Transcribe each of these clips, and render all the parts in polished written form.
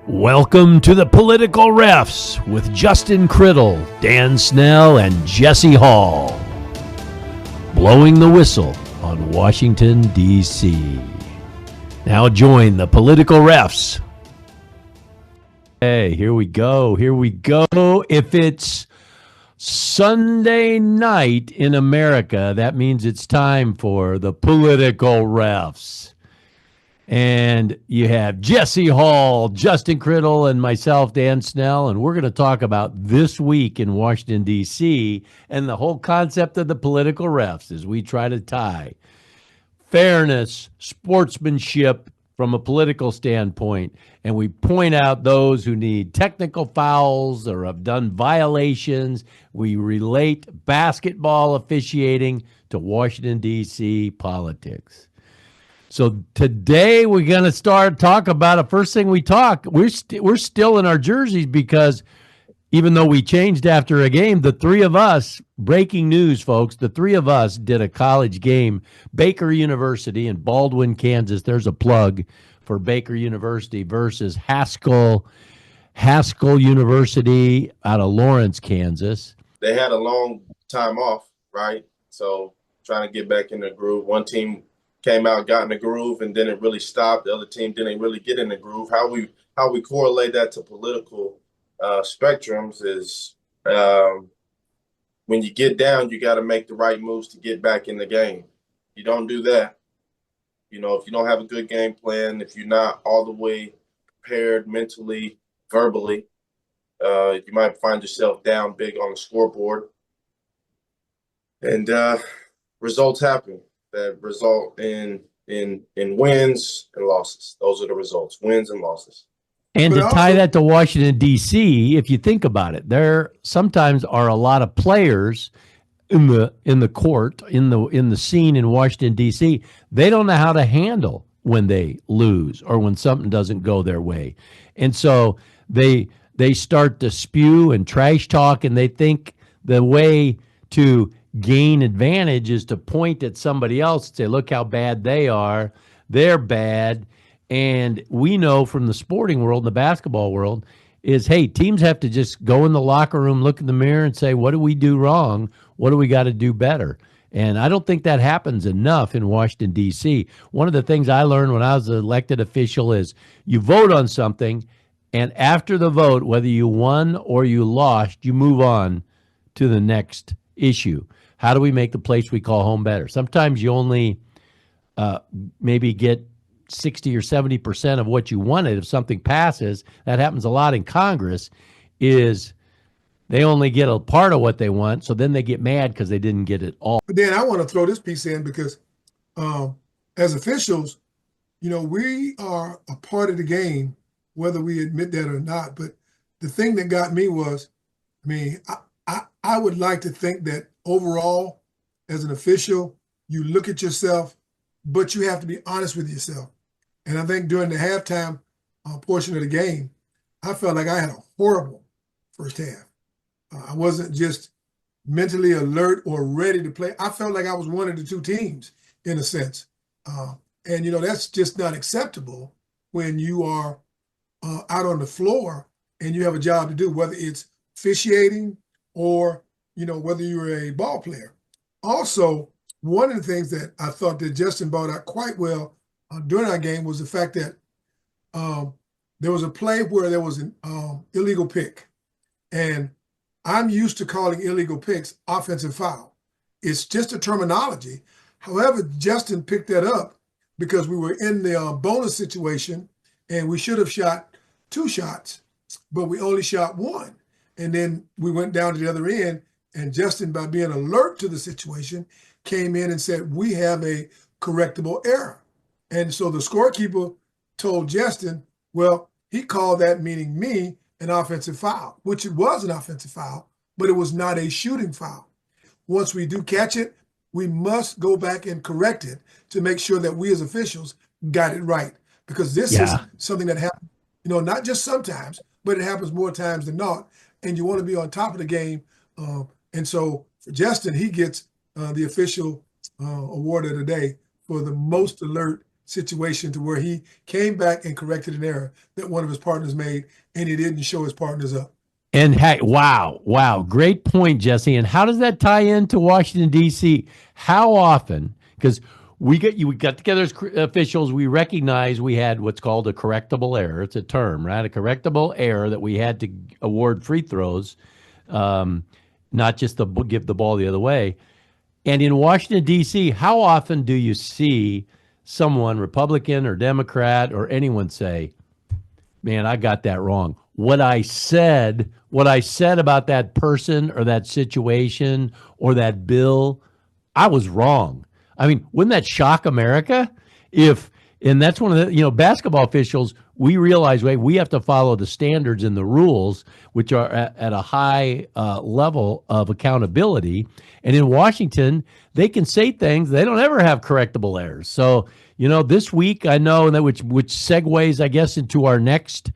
Welcome to the Political Refs with Justin Criddle, Dan Snell, and Jesse Hall. Blowing the whistle on Washington, D.C. Now join the Political Refs. Hey, here we go. If it's Sunday night in America, that means it's time for the Political Refs. And you have Jesse Hall, Justin Criddle, and myself, Dan Snell, and we're going to talk about this week in Washington, D.C., and the whole concept of the Political Refs as we try to tie fairness, sportsmanship from a political standpoint, and we point out those who need technical fouls or have done violations. We relate basketball officiating to Washington, D.C. politics. So today we're going to talk about it. First thing we're still in our jerseys because even though we changed after a game, the three of us, breaking news, folks, the three of us did a college game, Baker University in Baldwin, Kansas. There's a plug for Baker University versus Haskell University out of Lawrence, Kansas. They had a long time off, right? So trying to get back in the groove. One team came out, got in the groove, and then it really stopped. The other team didn't really get in the groove. How we correlate that to political spectrums is when you get down, you got to make the right moves to get back in the game. You don't do that. You know, if you don't have a good game plan, if you're not all the way prepared mentally, verbally, you might find yourself down big on the scoreboard. And results happen that result in wins and losses. Those are the results, wins and losses. And to tie that to Washington, D.C., if you think about it, there sometimes are a lot of players in the court, in the scene in Washington, D.C. They don't know how to handle when they lose or when something doesn't go their way. And so they start to spew and trash talk, and they think the way to gain advantage is to point at somebody else and say, look how bad they are. They're bad. And we know from the sporting world, the basketball world, is, hey, teams have to just go in the locker room, look in the mirror and say, what do we do wrong? What do we got to do better? And I don't think that happens enough in Washington, D.C. One of the things I learned when I was an elected official is you vote on something, and after the vote, whether you won or you lost, you move on to the next issue. How do we make the place we call home better? Sometimes you only maybe get 60 or 70% of what you wanted. If something passes, that happens a lot in Congress, is they only get a part of what they want, so then they get mad because they didn't get it all. But then I want to throw this piece in because as officials, you know, we are a part of the game, whether we admit that or not. But the thing that got me was, I mean, I would like to think that overall, as an official, you look at yourself, but you have to be honest with yourself. And I think during the halftime portion of the game, I felt like I had a horrible first half. I wasn't just mentally alert or ready to play. I felt like I was one of the two teams in a sense. And, you know, that's just not acceptable when you are out on the floor and you have a job to do, whether it's officiating or, you know, whether you're a ball player. Also, one of the things that I thought that Justin brought out quite well during our game was the fact that there was a play where there was an illegal pick. And I'm used to calling illegal picks offensive foul. It's just a terminology. However, Justin picked that up because we were in the bonus situation and we should have shot 2 shots, but we only shot 1. And then we went down to the other end, and Justin, by being alert to the situation, came in and said, we have a correctable error. And so the scorekeeper told Justin, well, he called that, meaning me, an offensive foul, which it was an offensive foul, but it was not a shooting foul. Once we do catch it, we must go back and correct it to make sure that we as officials got it right. Because this is something that happens, you know, not just sometimes, but it happens more times than not. And you want to be on top of the game. And so for Justin, he gets the official award of the day for the most alert situation to where he came back and corrected an error that one of his partners made, and he didn't show his partners up. And hey, wow, great point, Jesse. And how does that tie into Washington D.C.? How often? Because we got together as officials. We recognize we had what's called a correctable error. It's a term, right? A correctable error that we had to award free throws, not just to give the ball the other way. And in Washington D.C., how often do you see someone, Republican or Democrat or anyone, say, "Man, I got that wrong. What I said about that person or that situation or that bill, I was wrong." I mean, wouldn't that shock America? And that's one of the, basketball officials, we realize, wait, we have to follow the standards and the rules, which are at a high level of accountability. And in Washington, they can say things, they don't ever have correctable errors. So, this week, I know that which segues, I guess, into our next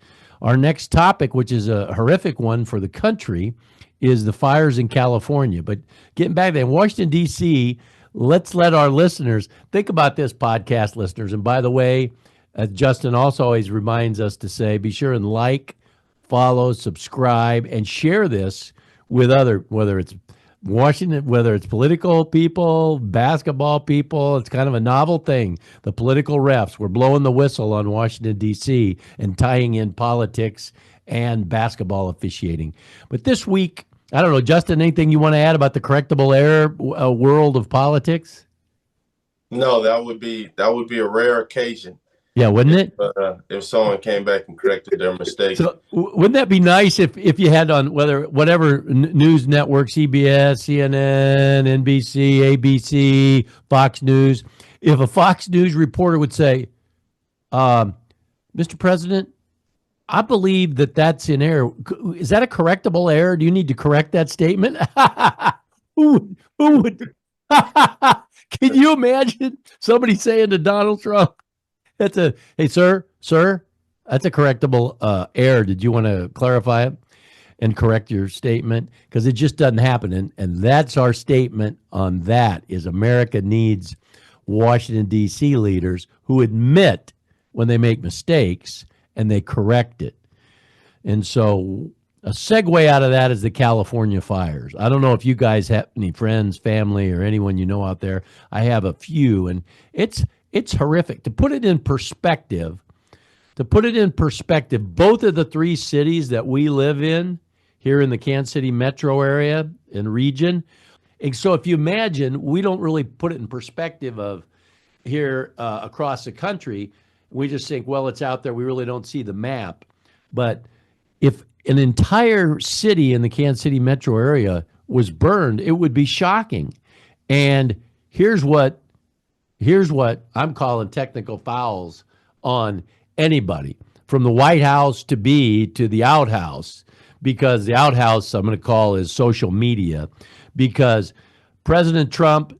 topic, which is a horrific one for the country, is the fires in California. But getting back there, in Washington, D.C., let's let our listeners think about this, podcast listeners. And by the way, Justin also always reminds us to say, be sure and like, follow, subscribe, and share this with whether it's Washington, whether it's political people, basketball people. It's kind of a novel thing. The political refs, we're blowing the whistle on Washington, D.C. and tying in politics and basketball officiating. But this week, I don't know, Justin, anything you want to add about the correctable error world of politics? No, that would be a rare occasion. Yeah, wouldn't it? If someone came back and corrected their mistake. So wouldn't that be nice if you had on whatever news network, CBS, CNN, NBC, ABC, Fox News, if a Fox News reporter would say, "Mr. President, I believe that's in error. Is that a correctable error? Do you need to correct that statement?" Who would? Can you imagine somebody saying to Donald Trump, "Hey, sir, that's a correctable error. Did you want to clarify it and correct your statement?" Because it just doesn't happen. And that's our statement on that, is America needs Washington, D.C. leaders who admit when they make mistakes and they correct it. And so a segue out of that is the California fires. I don't know if you guys have any friends, family, or anyone out there. I have a few, and it's horrific. To put it in perspective, both of the three cities that we live in here in the Kansas City metro area and region. And so if you imagine, we don't really put it in perspective of here across the country. We just think, well, it's out there. We really don't see the map. But if an entire city in the Kansas City metro area was burned, it would be shocking. And here's what I'm calling technical fouls on anybody, from the White House to the outhouse, because the outhouse I'm going to call is social media, because President Trump,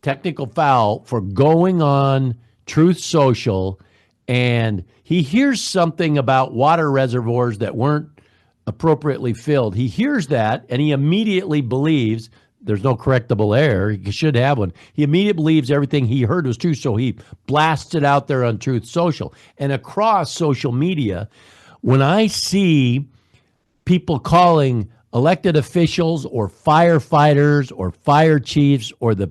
technical foul for going on Truth Social, and he hears something about water reservoirs that weren't appropriately filled. He hears that, and he immediately believes there's no correctable error. He should have one. He immediately believes everything he heard was true, so he blasts it out there on Truth Social. And across social media, when I see people calling elected officials or firefighters or fire chiefs or the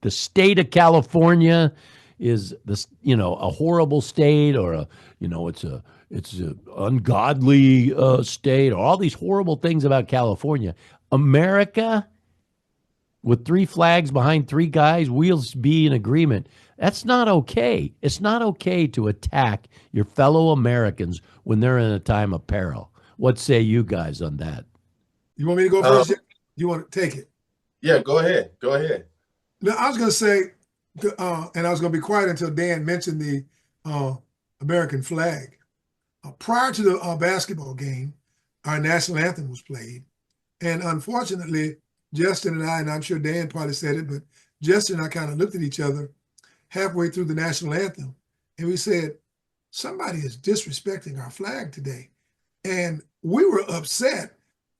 state of California is this, a horrible state, or it's a ungodly state, or all these horrible things about California. America, with three flags behind three guys, we'll be in agreement. That's not okay. It's not okay to attack your fellow Americans when they're in a time of peril. What say you guys on that? You want me to go first? You want to take it? Yeah, go ahead. No, I was going to say, and I was going to be quiet until Dan mentioned the American flag. Prior to the basketball game, our national anthem was played. And unfortunately, Justin and I'm sure Dan probably said it, but Justin and I kind of looked at each other halfway through the national anthem, and we said, somebody is disrespecting our flag today. And we were upset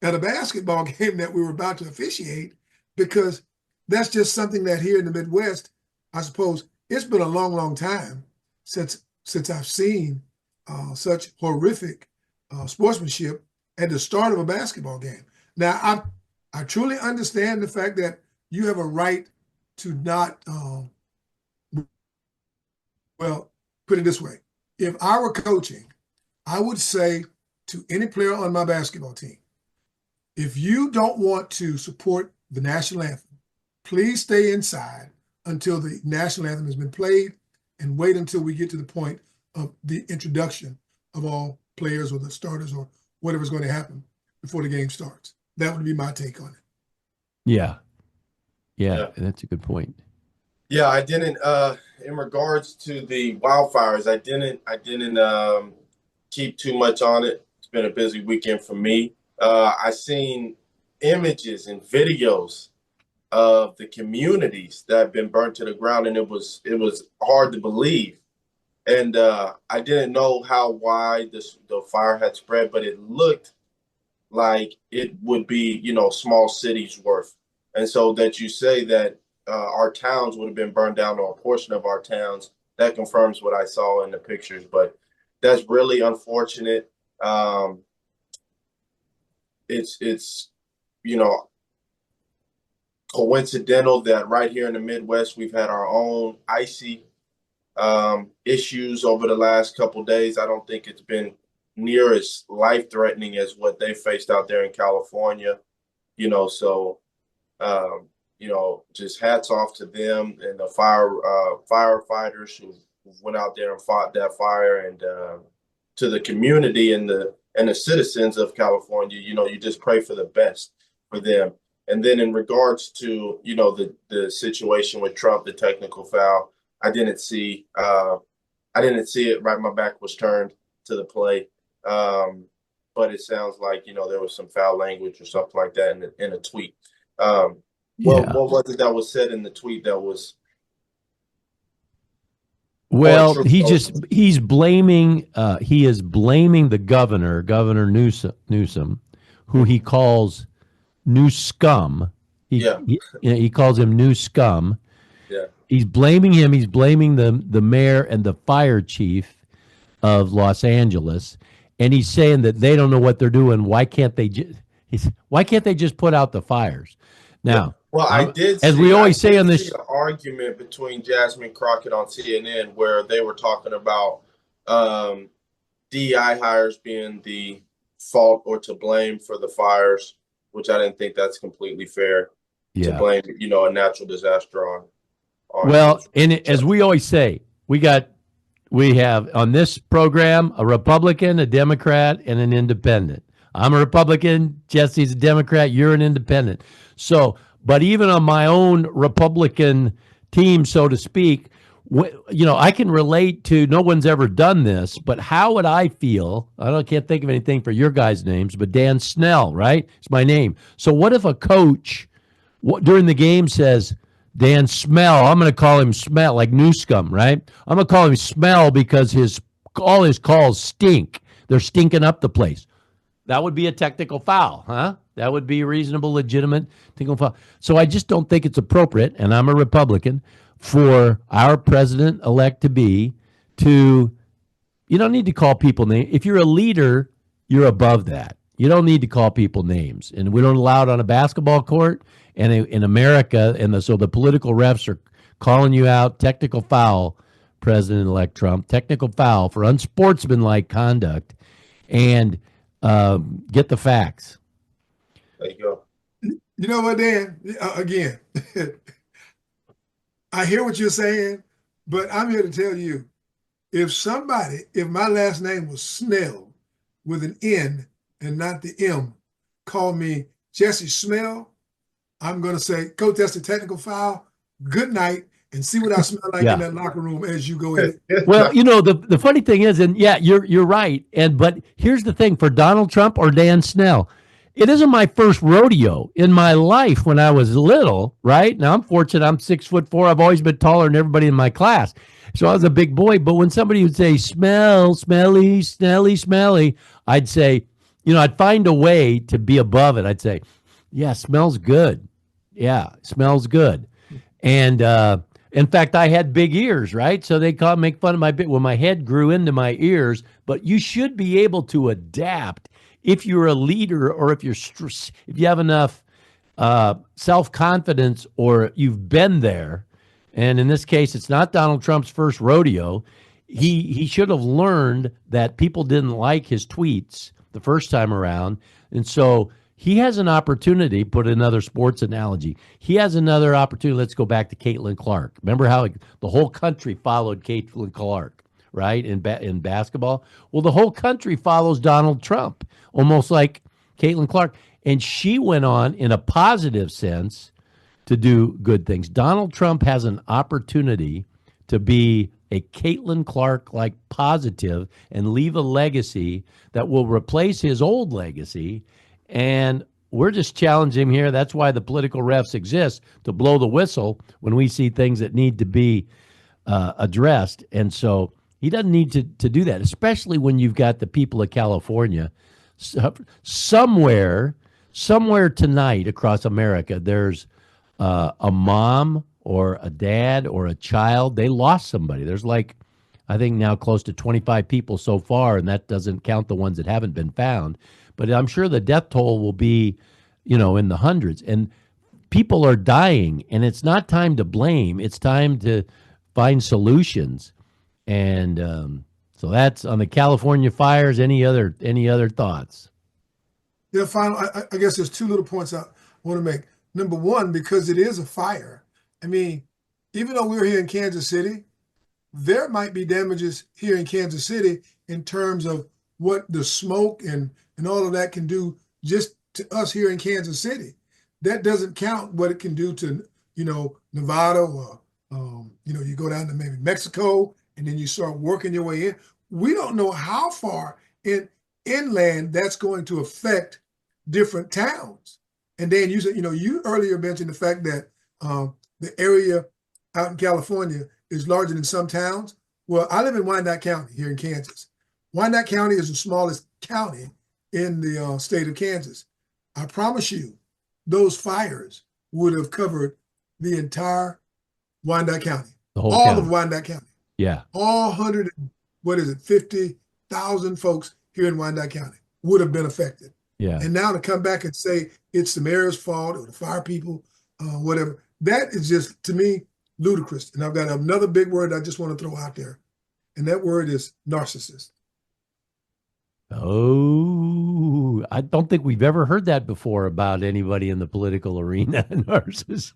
at a basketball game that we were about to officiate, because that's just something that here in the Midwest, I suppose, it's been a long, long time since I've seen such horrific sportsmanship at the start of a basketball game. Now, I truly understand the fact that you have a right to not, well, put it this way. If I were coaching, I would say to any player on my basketball team, if you don't want to support the national anthem, please stay inside until the national anthem has been played and wait until we get to the point of the introduction of all players or the starters or whatever's going to happen before the game starts. That would be my take on it. Yeah. That's a good point. Yeah, I didn't. In regards to the wildfires, I didn't keep too much on it. It's been a busy weekend for me. I seen images and videos of the communities that have been burnt to the ground, and it was hard to believe. And I didn't know how wide the fire had spread, but it looked like it would be, small cities worth. And so that you say that our towns would have been burned down, or a portion of our towns, that confirms what I saw in the pictures. But that's really unfortunate. It's coincidental that right here in the Midwest, we've had our own icy issues over the last couple of days. I don't think it's been near as life-threatening as what they faced out there in California, so just hats off to them and the firefighters who went out there and fought that fire, and to the community and the citizens of California. You just pray for the best for them. And then in regards to the situation with Trump, the technical foul, I didn't see it. Right, my back was turned to the play, but it sounds like there was some foul language or something like that in a tweet. What was it that was said in the tweet that was? Well, he is blaming the Governor Newsom, who he calls new scum. He calls him new scum. Yeah. He's blaming him. He's blaming the mayor and the fire chief of Los Angeles, and he's saying that they don't know what they're doing. Why can't they just put out the fires? Now, well, I did. As we always say on this, an argument between Jasmine Crockett on CNN where they were talking about DEI hires being the fault or to blame for the fires, which I didn't think that's completely fair to blame, a natural disaster on. Well, and as we always say, we have on this program a Republican, a Democrat, and an independent. I'm a Republican, Jesse's a Democrat, you're an independent. So, but even on my own Republican team, so to speak, I can relate to, no one's ever done this, but how would I feel? Can't think of anything for your guys' names, but Dan Snell, right? It's my name. So what if a coach during the game says, Dan Smell, I'm going to call him Smell, like Newscum, right? I'm going to call him Smell because all his calls stink. They're stinking up the place. That would be a technical foul, huh? That would be a reasonable, legitimate technical foul. So I just don't think it's appropriate, and I'm a Republican, for our president-elect you don't need to call people names. If you're a leader, you're above that. You don't need to call people names. And we don't allow it on a basketball court. And in America, so the political refs are calling you out, technical foul, President-elect Trump, technical foul for unsportsmanlike conduct, and get the facts. There you go. You know what, Dan? Again, I hear what you're saying, but I'm here to tell you, if my last name was Snell with an N and not the M, called me Jesse Smell, I'm going to say, Coach, that's the technical foul. Good night, and see what I smell like in that locker room as you go in. Well, the funny thing is, and you're right. But here's the thing: for Donald Trump or Dan Snell, it isn't my first rodeo in my life. When I was little, right now, I'm fortunate. I'm 6'4". I've always been taller than everybody in my class, so I was a big boy. But when somebody would say "smell, smelly, snelly, smelly," I'd say, I'd find a way to be above it. I'd say, "Yeah, smells good. Yeah, smells good." And In fact, I had big ears, right? So they make fun of my head grew into my ears. But you should be able to adapt if you're a leader, or if you have enough self-confidence, or you've been there. And in this case, it's not Donald Trump's first rodeo. He should have learned that people didn't like his tweets the first time around, and so he has an opportunity. Put another sports analogy. He has another opportunity. Let's go back to Caitlin Clark. Remember how the whole country followed Caitlin Clark, right? In basketball. Well, the whole country follows Donald Trump, almost like Caitlin Clark, and she went on in a positive sense to do good things. Donald Trump has an opportunity to be a Caitlin Clark-like positive and leave a legacy that will replace his old legacy. And we're just challenging him here. That's why the political refs exist, to blow the whistle when we see things that need to be addressed. And so he doesn't need to do that, especially when you've got the people of California. Somewhere tonight across America, there's a mom or a dad or a child. They lost somebody. There's I think now close to 25 people so far, and that doesn't count the ones that haven't been found. But I'm sure the death toll will be, in the hundreds. And people are dying, and it's not time to blame. It's time to find solutions. And so that's on the California fires. Any other thoughts? Yeah, final. I guess there's two little points I want to make. Number one, because it is a fire. I mean, even though we're here in Kansas City, there might be damages here in Kansas City in terms of what the smoke and all of that can do just to us here in Kansas City. That doesn't count what it can do to, Nevada, or, you go down to maybe Mexico, and then you start working your way in. We don't know how far inland that's going to affect different towns. And then you said, you earlier mentioned the fact that the area out in California is larger than some towns. Well, I live in Wyandotte County here in Kansas. Wyandotte County is the smallest county in the state of Kansas. I promise you, those fires would have covered the entire Wyandotte County, all county. of Wyandotte County. Yeah. All 50,000 folks here in Wyandotte County would have been affected. Yeah. And now to come back and say it's the mayor's fault or the fire people, whatever, that is just, to me, ludicrous. And I've got another big word I just want to throw out there, and that word is narcissist. Oh, I don't think we've ever heard that before about anybody in the political arena. Narcissist.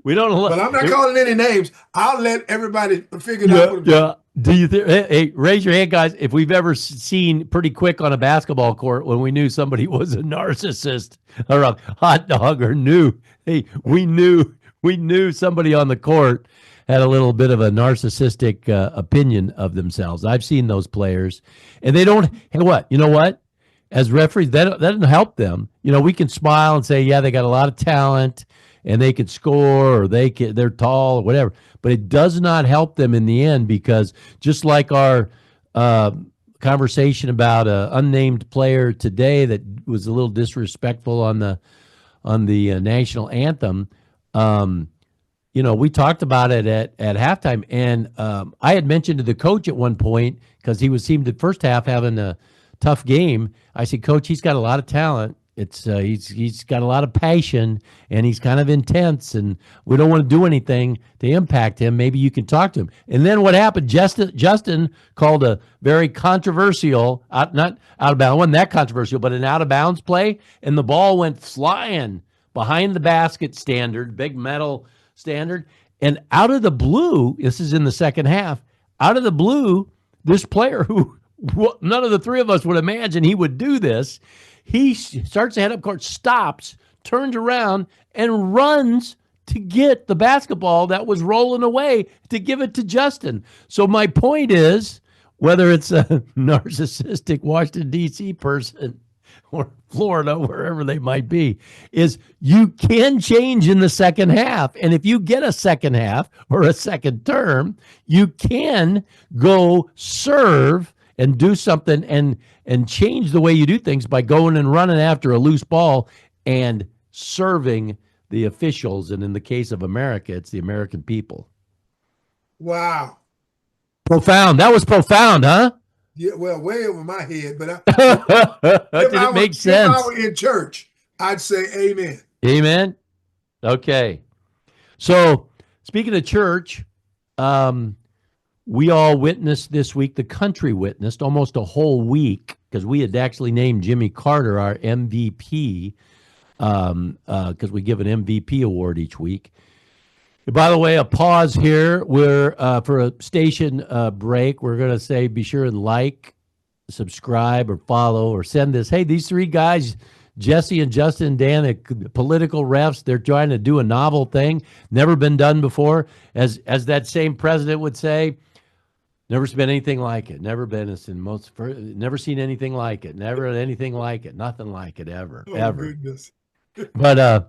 We don't. But I'm not calling any names. I'll let everybody figure it out. Yeah. Do you think? Hey, raise your hand, guys. If we've ever seen pretty quick on a basketball court when we knew somebody was a narcissist or a hot dog, or we knew somebody on the court had a little bit of a narcissistic opinion of themselves. I've seen those players, and they don't. Hey, what? You know what? As referees, that doesn't help them. We can smile and say, yeah, they got a lot of talent, and they could score, or they're tall, or whatever. But it does not help them in the end, because just like our conversation about an unnamed player today that was a little disrespectful on the national anthem, we talked about it at halftime, and I had mentioned to the coach at one point, because he seemed the first half having a tough game. I said, Coach, he's got a lot of talent. It's he's got a lot of passion, and he's kind of intense, and we don't want to do anything to impact him. Maybe you can talk to him. And then what happened? Justin called a very controversial, not out of bounds, wasn't that controversial, but an out of bounds play, and the ball went flying behind the basket standard, big metal standard, and out of the blue, this is in the second half, out of the blue, this player who none of the three of us would imagine he would do this, he starts to head up court, stops, turns around, and runs to get the basketball that was rolling away to give it to Justin. So my point is, whether it's a narcissistic Washington, D.C. person or Florida, wherever they might be, is you can change in the second half. And if you get a second half or a second term, you can go serve and do something and change the way you do things by going and running after a loose ball and serving the officials, and in the case of America, it's the American people. Wow. Profound. That was profound, huh? Yeah, well, way over my head, but Didn't make if I sense. were in church, I'd say amen. Amen. Okay. So, speaking of church, we all witnessed this week, the country witnessed almost a whole week, because we had actually named Jimmy Carter our MVP, because we give an MVP award each week. By the way, a pause here. We're for a station break. We're going to say be sure and like, subscribe, or follow, or send this. Hey, these three guys, Jesse and Justin and Dan, political refs, they're trying to do a novel thing, never been done before. As that same president would say, never been anything like it. Never been never seen anything like it. Never anything like it. Nothing like it ever. Oh, ever. goodness. But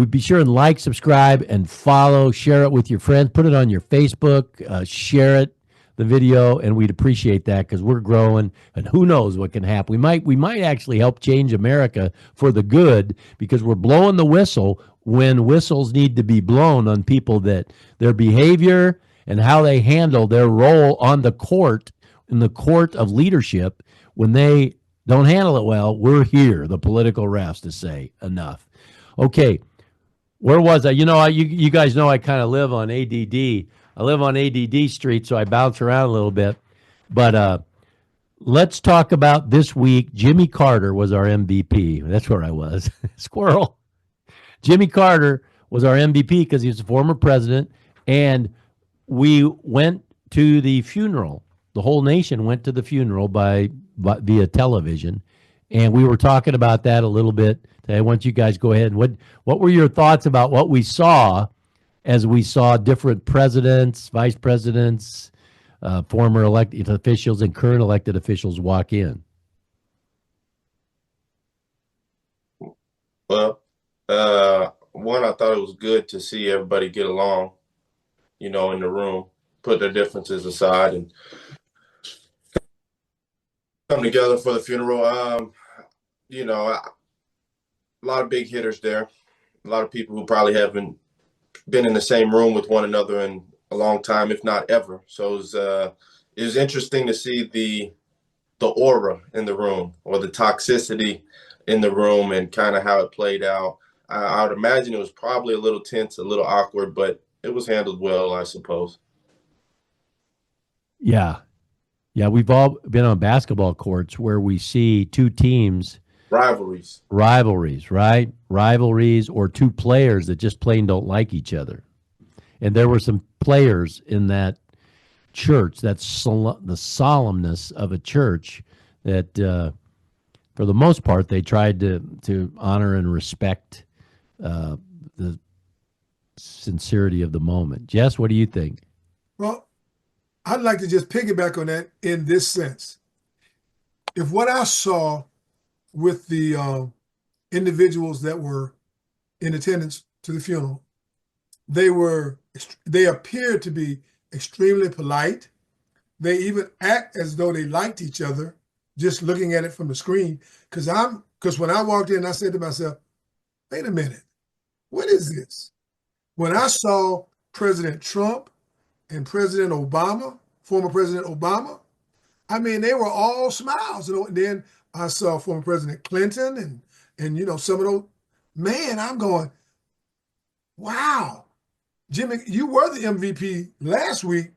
be sure and like, subscribe, and follow. Share it with your friends. Put it on your Facebook. Share it, the video, and we'd appreciate that, because we're growing, and who knows what can happen. We might actually help change America for the good, because we're blowing the whistle when whistles need to be blown on people, that their behavior and how they handle their role on the court, in the court of leadership, when they don't handle it well. We're here, the political refs, to say enough. Okay. Where was I? You guys know I kind of live on ADD. I live on ADD Street, so I bounce around a little bit. But let's talk about this week. Jimmy Carter was our MVP. That's where I was. Squirrel. Jimmy Carter was our MVP because he's a former president, and we went to the funeral. The whole nation went to the funeral via television, and we were talking about that a little bit. I want you guys go ahead. What were your thoughts about what we saw, as we saw different presidents, vice presidents, former elected officials, and current elected officials walk in? Well, one, I thought it was good to see everybody get along, in the room, put their differences aside, and come together for the funeral. A lot of big hitters there, a lot of people who probably haven't been in the same room with one another in a long time, if not ever. So it was interesting to see the aura in the room, or the toxicity in the room, and kind of how it played out. I would imagine it was probably a little tense, a little awkward, but it was handled well, I suppose. Yeah. We've all been on basketball courts where we see two teams. Rivalries, right? Rivalries, or two players that just plain don't like each other. And there were some players in that church, that's the solemnness of a church, that for the most part, they tried to honor and respect the sincerity of the moment. Jess, what do you think? Well, I'd like to just piggyback on that in this sense. If what I saw with the individuals that were in attendance to the funeral, they appeared to be extremely polite. They even act as though they liked each other, just looking at it from the screen. Because when I walked in, I said to myself, wait a minute, what is this? When I saw President Trump and President Obama, former President Obama, I mean, they were all smiles. And then I saw former President Clinton and some of those. Man, I'm going, wow, Jimmy, you were the MVP last week.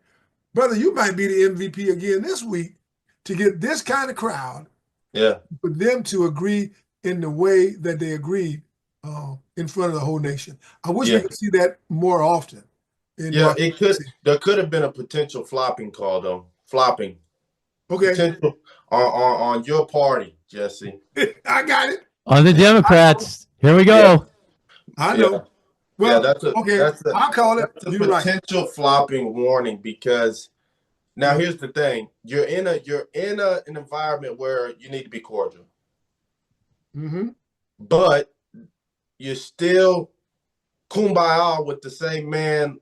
Brother, you might be the MVP again this week, to get this kind of crowd. Yeah. For them to agree in the way that they agreed in front of the whole nation. I wish we could see that more often. There could have been a potential flopping call, though. Flopping. Okay. Potential on your party, Jesse. I got it. On the Democrats. Here we go. Yeah. I know. Yeah. Well, that's I'll call it. That's a You're potential flopping warning, because now here's the thing: you're in an environment where you need to be cordial, but you're still kumbaya with the same man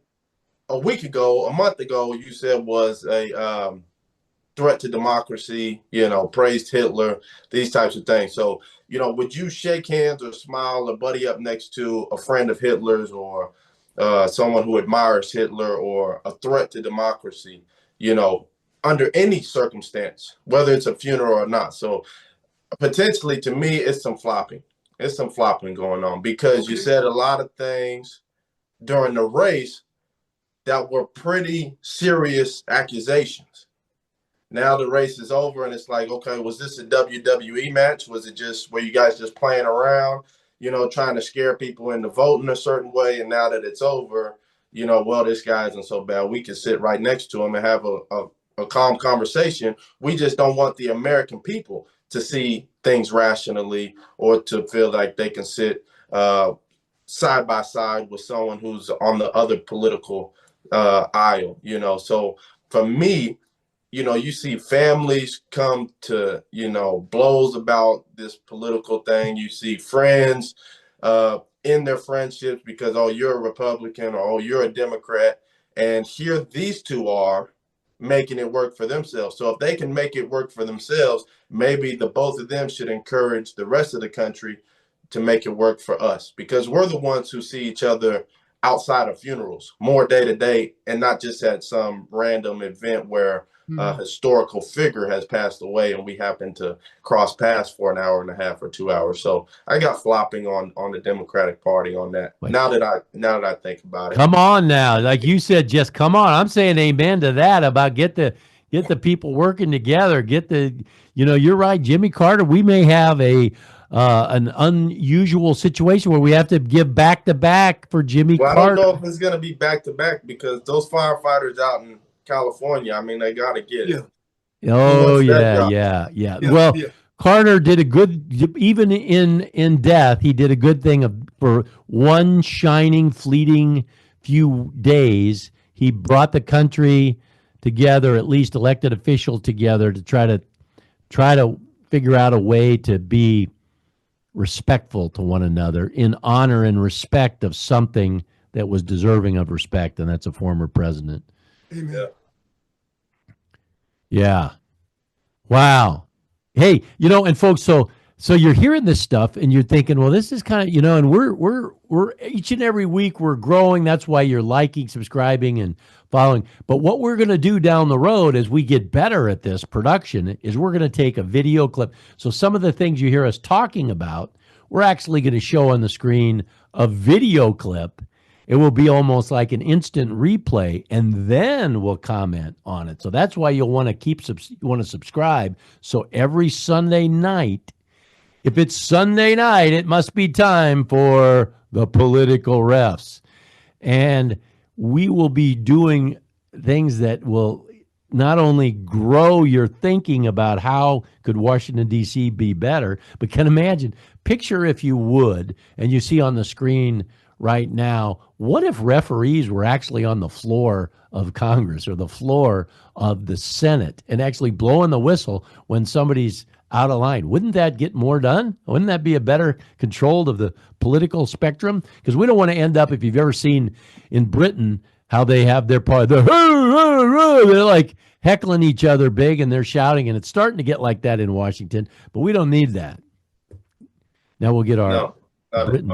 a week ago, a month ago. You said was a threat to democracy, praised Hitler, these types of things. So, would you shake hands or smile or buddy up next to a friend of Hitler's or someone who admires Hitler or a threat to democracy, under any circumstance, whether it's a funeral or not? So potentially to me, it's some flopping. It's some flopping going on because you said a lot of things during the race that were pretty serious accusations. Now the race is over and it's like, okay, was this a WWE match? Was it just, were you guys just playing around, trying to scare people into voting a certain way? And now that it's over, well, this guy isn't so bad. We can sit right next to him and have a calm conversation. We just don't want the American people to see things rationally or to feel like they can sit side by side with someone who's on the other political aisle, So for me, you see families come to, blows about this political thing. You see friends in their friendships because, oh, you're a Republican or, oh, you're a Democrat. And here these two are making it work for themselves. So if they can make it work for themselves, maybe the both of them should encourage the rest of the country to make it work for us, because we're the ones who see each other outside of funerals more day to day and not just at some random event where a historical figure has passed away and we happen to cross paths for an hour and a half or 2 hours. So I got flopping on the Democratic Party on that. Now that I think about it. Come on now. Like you said, just come on. I'm saying amen to that about get the people working together. You're right, Jimmy Carter. We may have an unusual situation where we have to give back to back for Jimmy Carter. I don't know if it's going to be back to back because those firefighters out in California, I mean, they got to get it. Oh, yeah. Well, Carter did a good, even in death, he did a good thing for one shining, fleeting few days. He brought the country together, at least elected officials together, to try to figure out a way to be respectful to one another in honor and respect of something that was deserving of respect, and that's a former president. Amen. Yeah. Wow. Hey, and folks, so you're hearing this stuff and you're thinking, well, this is kind of, and we're each and every week we're growing. That's why you're liking, subscribing, and following. But what we're going to do down the road as we get better at this production is we're going to take a video clip. So some of the things you hear us talking about, we're actually going to show on the screen a video clip. It will be almost like an instant replay, and then we'll comment on it. So that's why you'll want to subscribe. So every Sunday night, if it's Sunday night, it must be time for the political refs. And we will be doing things that will not only grow your thinking about how could Washington, D.C. be better, but can imagine, picture if you would, and you see on the screen right now, what if referees were actually on the floor of Congress or the floor of the Senate and actually blowing the whistle when somebody's out of line? Wouldn't that get more done? Wouldn't that be a better control of the political spectrum? Because we don't want to end up, if you've ever seen in Britain how they have their part, they're like heckling each other big and they're shouting, and it's starting to get like that in Washington, but we don't need that. Now we'll get our Britain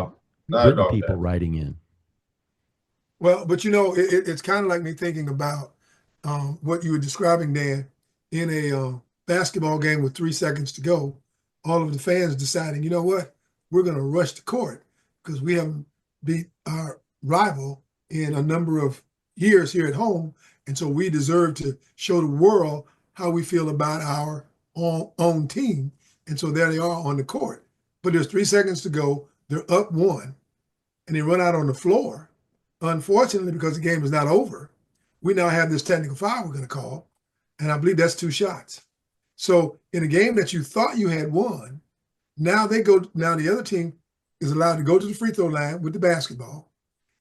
people writing in. Well, but it's kind of like me thinking about what you were describing, Dan, in a basketball game with 3 seconds to go, all of the fans deciding, you know what, we're going to rush the court because we haven't beat our rival in a number of years here at home. And so we deserve to show the world how we feel about our own team. And so there they are on the court. But there's 3 seconds to go. They're up 1, and they run out on the floor. Unfortunately, because the game is not over, we now have this technical foul we're going to call, and I believe that's 2 shots. So in a game that you thought you had won, now the other team is allowed to go to the free throw line with the basketball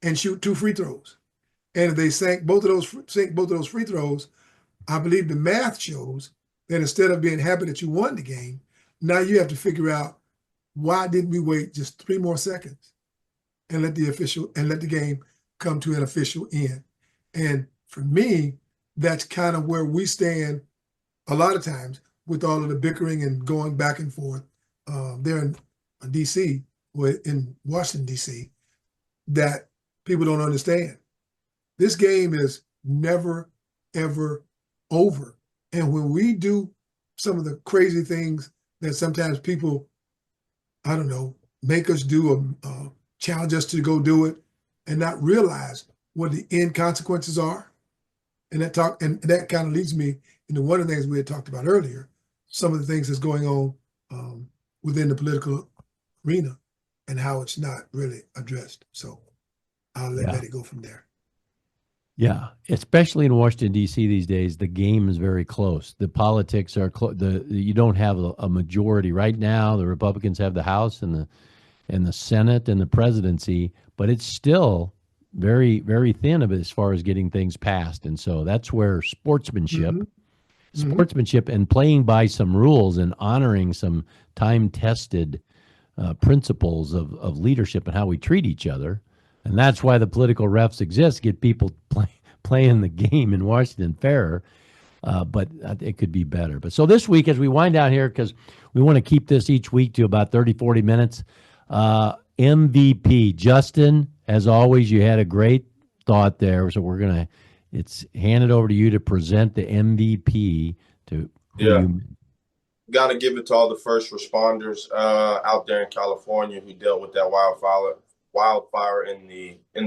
and shoot 2 free throws. And if they sink both of those free throws, I believe the math shows that instead of being happy that you won the game, now you have to figure out, why didn't we wait just 3 more seconds and let the game come to an official end? And for me, that's kind of where we stand a lot of times with all of the bickering and going back and forth there in D.C. or in Washington, D.C., that people don't understand. This game is never, ever over. And when we do some of the crazy things that sometimes people, I don't know, make us do or challenge us to go do it and not realize what the end consequences are. And that kind of leads me into one of the things we had talked about earlier, some of the things that's going on within the political arena and how it's not really addressed. So I'll let it go from there. Yeah, especially in Washington, D.C. these days, the game is very close. The politics are you don't have a majority right now. The Republicans have the House and the Senate and the presidency, but it's still very, very thin of it as far as getting things passed. And so that's where sportsmanship and playing by some rules and honoring some time-tested principles of leadership and how we treat each other. And that's why the political refs exist, get people playing the game in Washington fairer. But it could be better. But so this week, as we wind down here, because we want to keep this each week to about 30, 40 minutes, MVP. Justin, as always, you had a great thought there. So we're going to hand it over to you to present the MVP to Got to give it to all the first responders out there in California who dealt with that wildfire in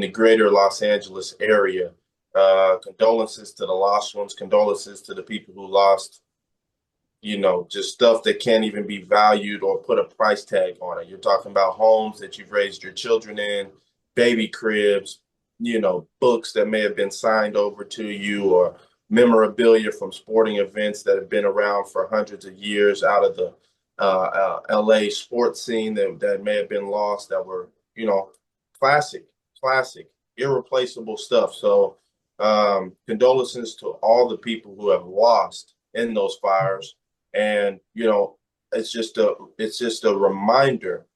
the greater Los Angeles area. Condolences to the lost ones, condolences to the people who lost, just stuff that can't even be valued or put a price tag on it. You're talking about homes that you've raised your children in, baby cribs, books that may have been signed over to you, or memorabilia from sporting events that have been around for hundreds of years out of the LA sports scene that may have been lost, that were, classic, irreplaceable stuff. So condolences to all the people who have lost in those fires. And, it's just a reminder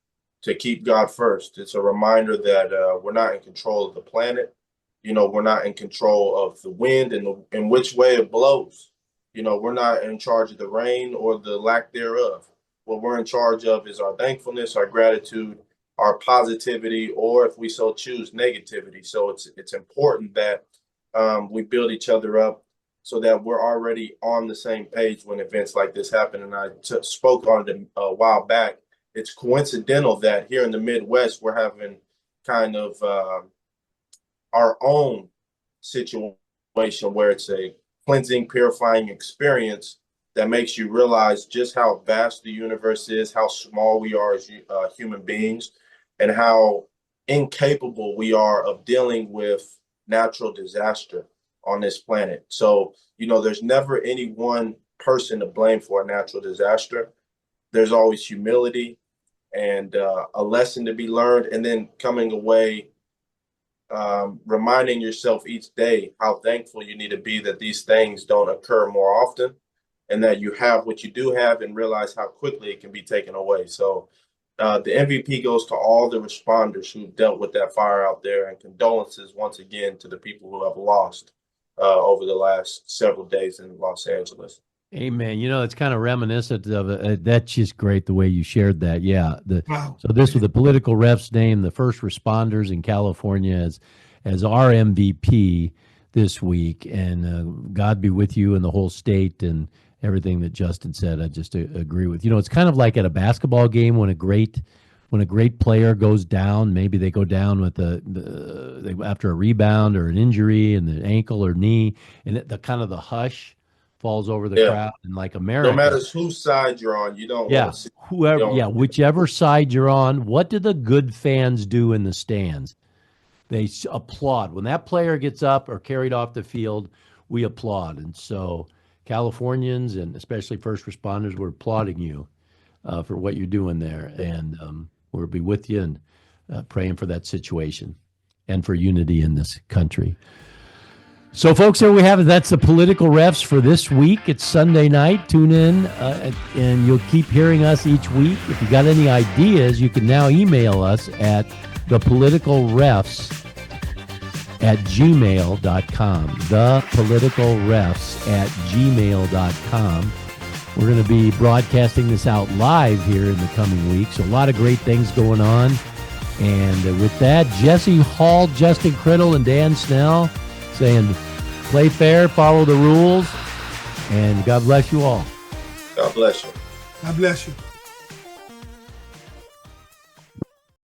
to keep God first. It's a reminder that we're not in control of the planet. We're not in control of the wind and in which way it blows. We're not in charge of the rain or the lack thereof. What we're in charge of is our thankfulness, our gratitude, our positivity, or if we so choose, negativity. So it's important that we build each other up so that we're already on the same page when events like this happen. And I spoke on it a while back. It's coincidental that here in the Midwest, we're having kind of our own situation where it's a cleansing, purifying experience that makes you realize just how vast the universe is, how small we are as human beings, and how incapable we are of dealing with natural disaster on this planet. So, there's never any one person to blame for a natural disaster. There's always humility and a lesson to be learned, and then coming away reminding yourself each day how thankful you need to be that these things don't occur more often, and that you have what you do have and realize how quickly it can be taken away. So the MVP goes to all the responders who dealt with that fire out there, and condolences once again to the people who have lost over the last several days in Los Angeles. Amen. It's kind of reminiscent of it. That's just great the way you shared that. Yeah. Wow. So this was the political refs name the first responders in California as our MVP this week. And God be with you and the whole state and everything that Justin said. I just agree with. It's kind of like at a basketball game when a great player goes down. Maybe they go down with after a rebound or an injury in the ankle or knee, and the kind of the hush falls over the crowd. And like America, no matter whose side you're on, you don't want to see whoever, whichever side you're on. What do the good fans do in the stands? They applaud when that player gets up or carried off the field. We applaud, and so Californians and especially first responders, we're applauding you for what you're doing there, and we'll be with you and praying for that situation and for unity in this country. So, folks, there we have it. That's the political refs for this week. It's Sunday night. Tune in, and you'll keep hearing us each week. If you got any ideas, you can now email us at thepoliticalrefs at gmail.com. thepoliticalrefs@gmail.com. We're going to be broadcasting this out live here in the coming weeks. So a lot of great things going on. And with that, Jesse Hall, Justin Criddle, and Dan Snell saying, play fair, follow the rules, and God bless you all. God bless you. God bless you.